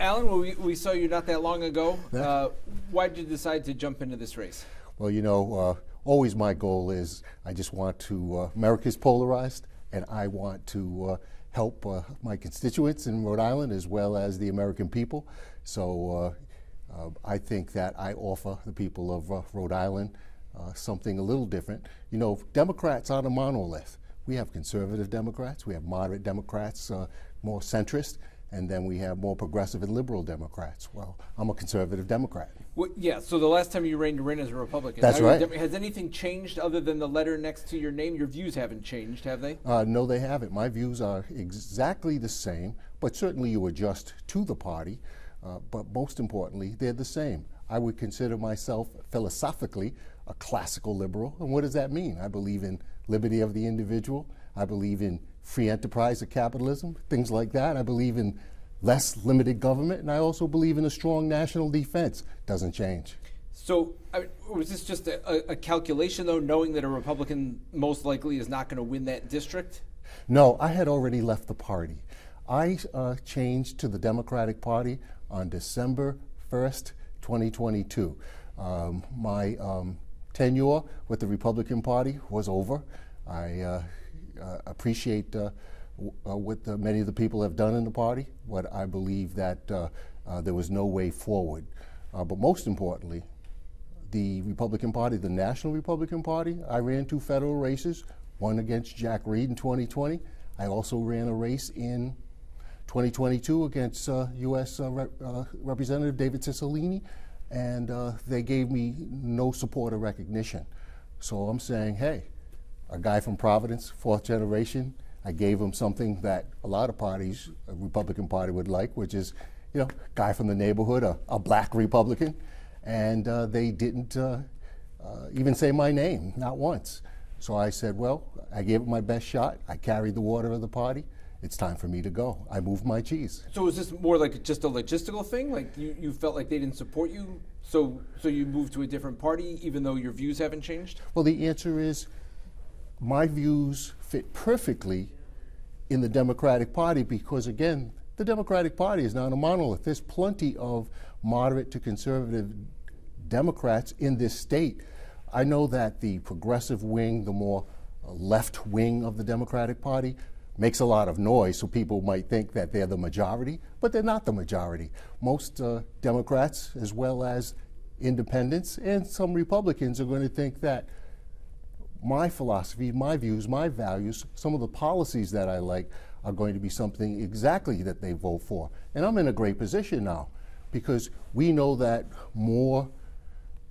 Alan, well, we saw you not that long ago. Why did you decide to jump into this race? Well, you know, always my goal is I just want to, America's polarized, and I want to help my constituents in Rhode Island as well as the American people. So I think that I offer the people of Rhode Island something a little different. You know, Democrats aren't a monolith. We have conservative Democrats, we have moderate Democrats, more centrist, and then we have more progressive and liberal Democrats. Well, I'm a conservative Democrat. Well, yeah, so the last time you ran as a Republican. That's right. Has anything changed other than the letter next to your name? Your views haven't changed, have they? No, they haven't. My views are exactly the same, but certainly you adjust to the party, but most importantly, they're the same. I would consider myself philosophically a classical liberal, and what does that mean? I believe in liberty of the individual. I believe in free enterprise of capitalism, things like that. I believe in less limited government, and I also believe in a strong national defense. Doesn't change. So was this just a calculation, though, knowing that a Republican most likely is not going to win that district? No, I had already left the party. I changed to the Democratic Party on December 1st, 2022. My tenure with the Republican Party was over. I appreciate what many of the people have done in the party, but I believe that there was no way forward. But most importantly, the Republican Party, the National Republican Party, I ran 2 federal races, one against Jack Reed in 2020. I also ran a race in 2022 against U.S. Representative David Cicilline, and they gave me no support or recognition. So I'm saying, hey, a guy from Providence, 4th generation, I gave him something that a lot of parties, a Republican Party would like, which is, you know, guy from the neighborhood, a black Republican, and they didn't even say my name, not once. So I said, well, I gave it my best shot. I carried the water of the party. It's time for me to go. I moved my cheese. So is this more like just a logistical thing? Like you felt like they didn't support you, so you moved to a different party even though your views haven't changed? Well, the answer is my views fit perfectly in the Democratic Party because, again, the Democratic Party is not a monolith. There's plenty of moderate to conservative Democrats in this state. I know that the progressive wing, the more left wing of the Democratic Party, makes a lot of noise, so people might think that they're the majority, but they're not the majority. Most Democrats, as well as independents and some Republicans, are going to think that my philosophy, my views, my values, some of the policies that I like are going to be something exactly that they vote for. And I'm in a great position now because we know that more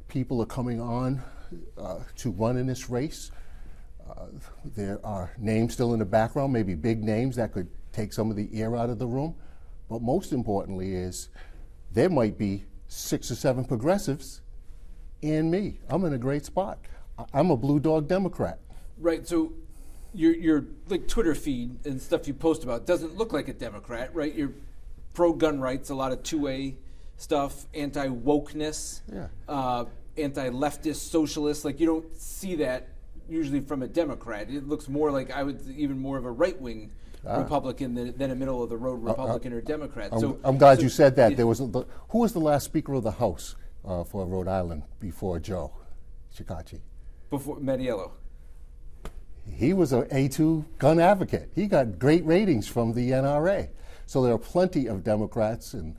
people are coming on to run in this race. There are names still in the background, maybe big names that could take some of the air out of the room. But most importantly is there might be 6 or 7 progressives and me. I'm in a great spot. I'm a blue dog Democrat. Right, so your like Twitter feed and stuff you post about doesn't look like a Democrat, right? You're pro-gun rights, a lot of 2A stuff, anti-wokeness, anti-leftist, socialist. Like you don't see that usually from a Democrat. It looks more like even more of a right-wing Republican than a middle-of-the-road Republican or Democrat. I'm glad you said that. There was who was the last Speaker of the House for Rhode Island before Joe Shekarchi? Before Mediello. He was an A2 gun advocate. He got great ratings from the NRA. So there are plenty of Democrats and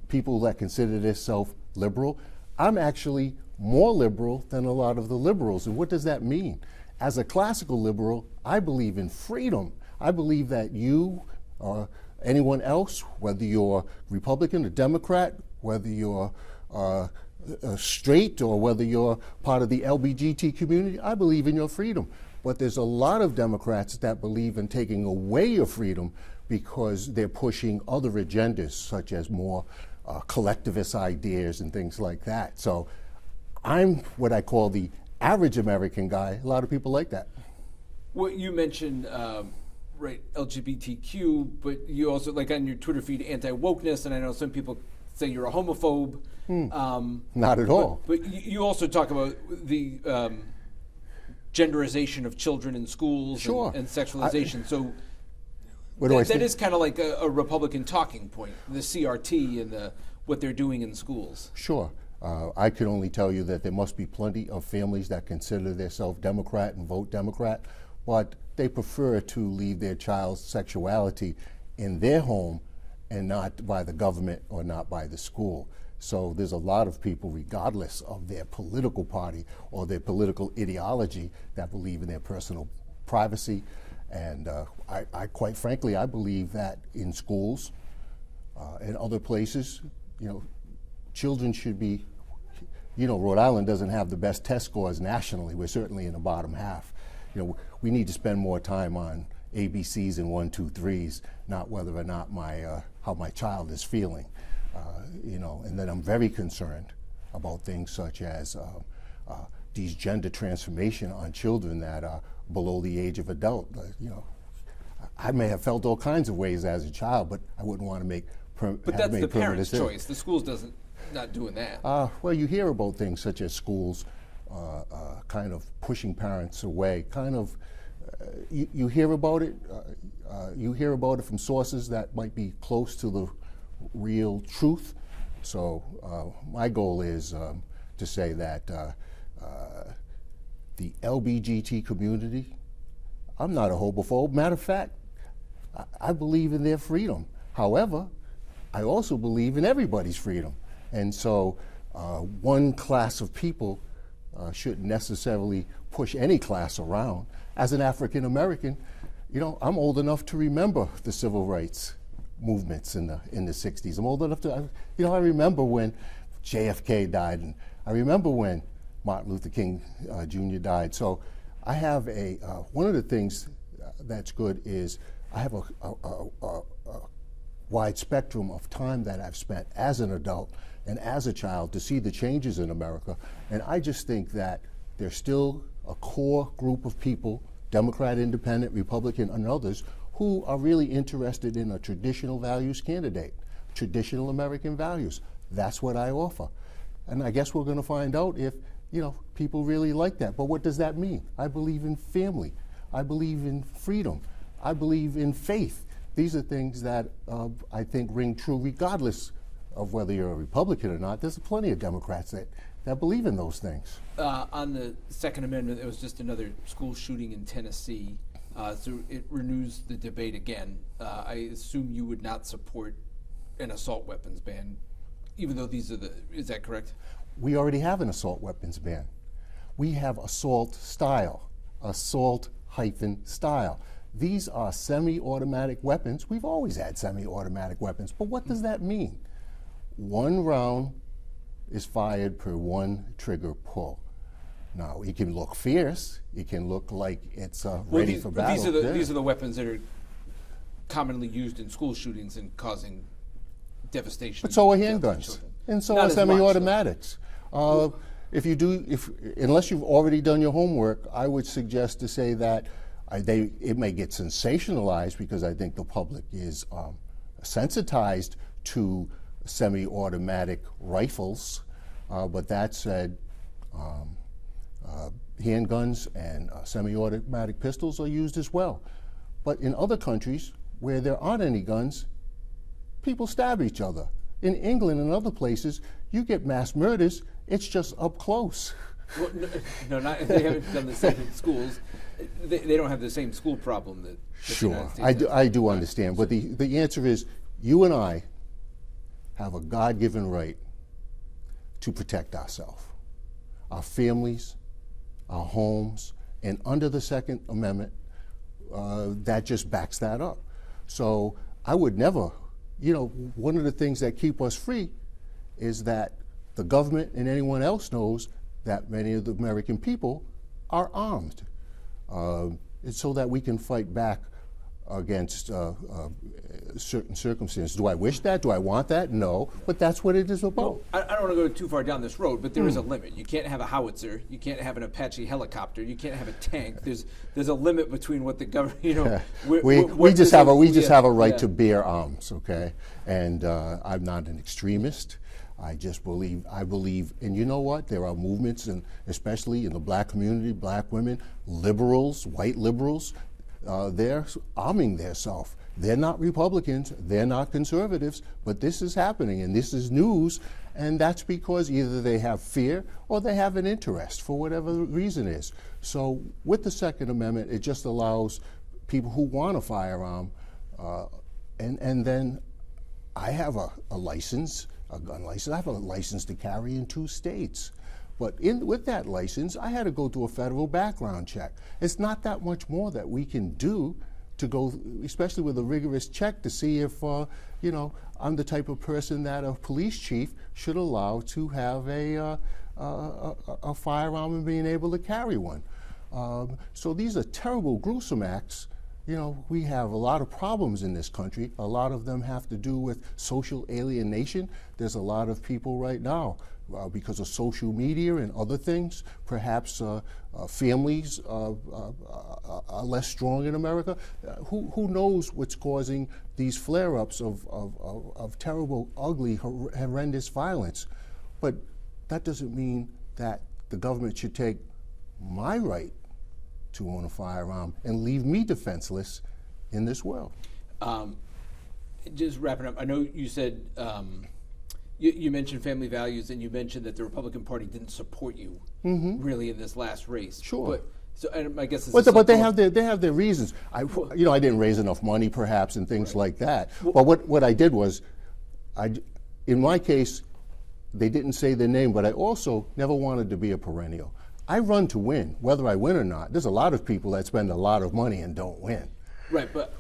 people that consider themselves liberal. I'm actually more liberal than a lot of the liberals. And what does that mean? As a classical liberal, I believe in freedom. I believe that you or anyone else, whether you're Republican or Democrat, whether you're straight or whether you're part of the LGBT community, I believe in your freedom. But there's a lot of Democrats that believe in taking away your freedom because they're pushing other agendas, such as more collectivist ideas and things like that. So I'm what I call the average American guy. A lot of people like that. Well, you mentioned right, LGBTQ, but you also, like on your Twitter feed, anti-wokeness, and I know some people say you're a homophobe. Not at all. But you also talk about the genderization of children in schools Sure. and sexualization. So That is kind of like a Republican talking point, the CRT and what they're doing in schools. Sure. I can only tell you that there must be plenty of families that consider themselves Democrat and vote Democrat, but they prefer to leave their child's sexuality in their home and not by the government or not by the school. So there's a lot of people, regardless of their political party or their political ideology, that believe in their personal privacy. And I quite frankly, I believe that in schools and other places, children should be, Rhode Island doesn't have the best test scores nationally. We're certainly in the bottom half. We need to spend more time on ABCs and 1, 2, 3s, not whether or not how my child is feeling. And then I'm very concerned about things such as these gender transformation on children that are below the age of adult. I may have felt all kinds of ways as a child, but I wouldn't want to make But that's the parent's choice. The schools not doing that. Well, you hear about things such as schools kind of pushing parents away. You hear about it. You hear about it from sources that might be close to the real truth. So my goal is to say that the LGBT community, I'm not a homophobe. Matter of fact, I believe in their freedom. However, I also believe in everybody's freedom. And so one class of people shouldn't necessarily push any class around. As an African American, I'm old enough to remember the civil rights movements in the 60s. I'm old enough to, I remember when JFK died, and I remember when Martin Luther King Jr. died. So I have one of the things that's good is I have a wide spectrum of time that I've spent as an adult and as a child to see the changes in America. And I just think that there's still a core group of people, Democrat, Independent, Republican, and others, who are really interested in a traditional values candidate, traditional American values. That's what I offer. And I guess we're going to find out if, people really like that. But what does that mean? I believe in family. I believe in freedom. I believe in faith. These are things that I think ring true regardless of whether you're a Republican or not. There's plenty of Democrats that believe in those things. On the Second Amendment, there was just another school shooting in Tennessee. So it renews the debate again. I assume you would not support an assault weapons ban, even though is that correct? We already have an assault weapons ban. We have assault style, assault-style. These are semi-automatic weapons. We've always had semi-automatic weapons, but what does that mean? One round is fired per one trigger pull. Now, it can look fierce. It can look like it's ready for battle. These are the weapons that are commonly used in school shootings and causing devastation. But so are handguns, and so are semi-automatics. Unless you've already done your homework, I would suggest to say that it may get sensationalized because I think the public is sensitized to semi-automatic rifles. But that said, handguns and semi-automatic pistols are used as well. But in other countries where there aren't any guns, people stab each other. In England and other places, you get mass murders, it's just up close. Well, they haven't done the same in schools. They don't have the same school problem that Sure, the United States I do understand, but the answer is you and I have a God-given right to protect ourselves, our families, our homes, and under the Second Amendment, that just backs that up. So I would never, one of the things that keep us free is that the government and anyone else knows that many of the American people are armed. So that we can fight back against certain circumstances. Do I wish that? Do I want that? No, but that's what it is about. I don't want to go too far down this road, but there is a limit. You can't have a howitzer. You can't have an Apache helicopter. You can't have a tank. There's a limit between what the government. We just have a right to bear arms, okay? And I'm not an extremist. I believe, and you know what? There are movements, and especially in the black community, black women, liberals, white liberals, they're arming themselves. They're not Republicans, they're not conservatives, but this is happening, and this is news, and that's because either they have fear or they have an interest for whatever the reason is. So with the Second Amendment, it just allows people who want a firearm, and then I have a license, a gun license. I have a license to carry in 2 states. But with that license, I had to go through a federal background check. It's not that much more that we can do to go, especially with a rigorous check, to see if, I'm the type of person that a police chief should allow to have a firearm and being able to carry one. So these are terrible, gruesome acts. We have a lot of problems in this country. A lot of them have to do with social alienation. There's a lot of people right now, because of social media and other things, perhaps families are less strong in America. Who knows what's causing these flare-ups of terrible, ugly, horrendous violence? But that doesn't mean that the government should take my right to own a firearm and leave me defenseless in this world. Just wrapping up, I know you said, you mentioned family values, and you mentioned that the Republican Party didn't support you really in this last race. Sure. But, and I guess but they have their reasons. I didn't raise enough money, perhaps, and things like that. Well, but what I did was, in my case, they didn't say their name, but I also never wanted to be a perennial. I run to win, whether I win or not. There's a lot of people that spend a lot of money and don't win. Right, but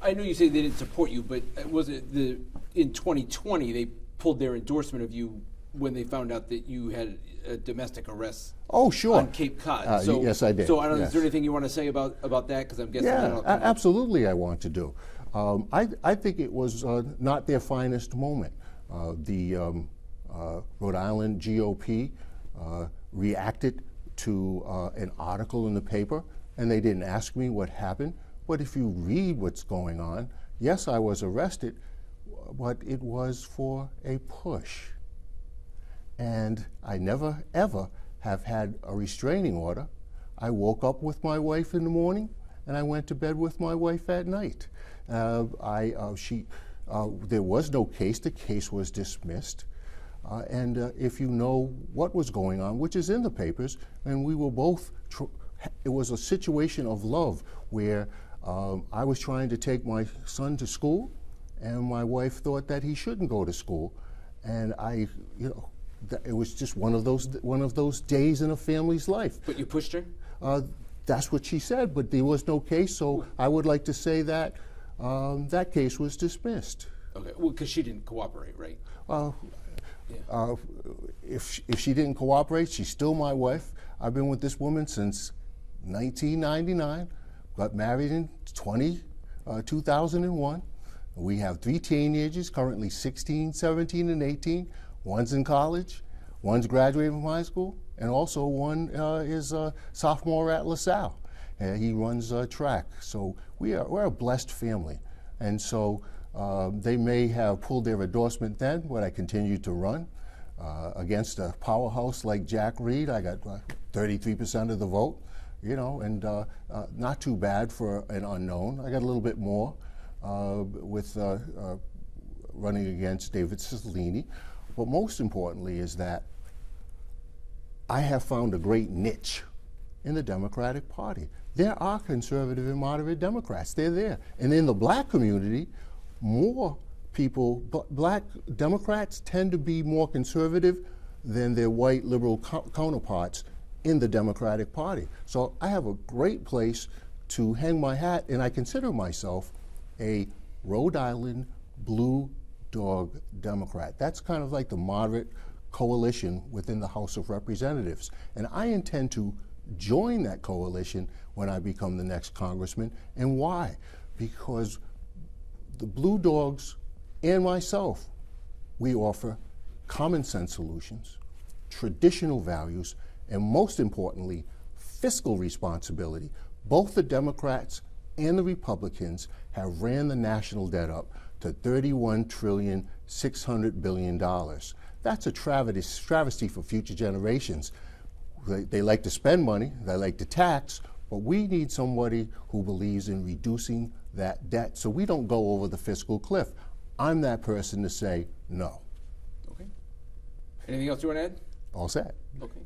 I know you say they didn't support you, but was it in 2020 they pulled their endorsement of you when they found out that you had a domestic arrest? Oh, sure. On Cape Cod. Yes, I did. So I don't know, yes. Is there anything you want to say about that? Because I'm guessing Yeah, absolutely I want to do. I think it was not their finest moment. The Rhode Island GOP reacted to an article in the paper, and they didn't ask me what happened. But if you read what's going on, yes, I was arrested, but it was for a push. And I never, ever have had a restraining order. I woke up with my wife in the morning, and I went to bed with my wife at night. There was no case. The case was dismissed. And if you know what was going on, which is in the papers, and we were both, it was a situation of love where I was trying to take my son to school, and my wife thought that he shouldn't go to school. And it was just one of those days in a family's life. But you pushed her? That's what she said, but there was no case, so I would like to say that that case was dismissed. Okay, well, because she didn't cooperate, right? If she didn't cooperate, she's still my wife. I've been with this woman since 1999, got married in 2001. We have 3 teenagers, currently 16, 17, and 18. One's in college, one's graduating from high school, and also one is a sophomore at LaSalle. He runs track. So we're a blessed family. And so they may have pulled their endorsement then, but I continued to run against a powerhouse like Jack Reed. I got 33% of the vote, and not too bad for an unknown. I got a little bit more with running against David Cicilline. But most importantly is that I have found a great niche in the Democratic Party. There are conservative and moderate Democrats. They're there. And in the black community, more people, black Democrats tend to be more conservative than their white liberal counterparts in the Democratic Party. So I have a great place to hang my hat, and I consider myself a Rhode Island blue dog Democrat. That's kind of like the moderate coalition within the House of Representatives. And I intend to join that coalition when I become the next congressman. And why? Because the Blue Dogs and myself, we offer common sense solutions, traditional values, and most importantly, fiscal responsibility. Both the Democrats and the Republicans have ran the national debt up to $31.6 trillion. That's a travesty for future generations. They like to spend money, they like to tax, But we need somebody who believes in reducing that debt so we don't go over the fiscal cliff. I'm that person to say no. Okay. Anything else you want to add? All set. Okay.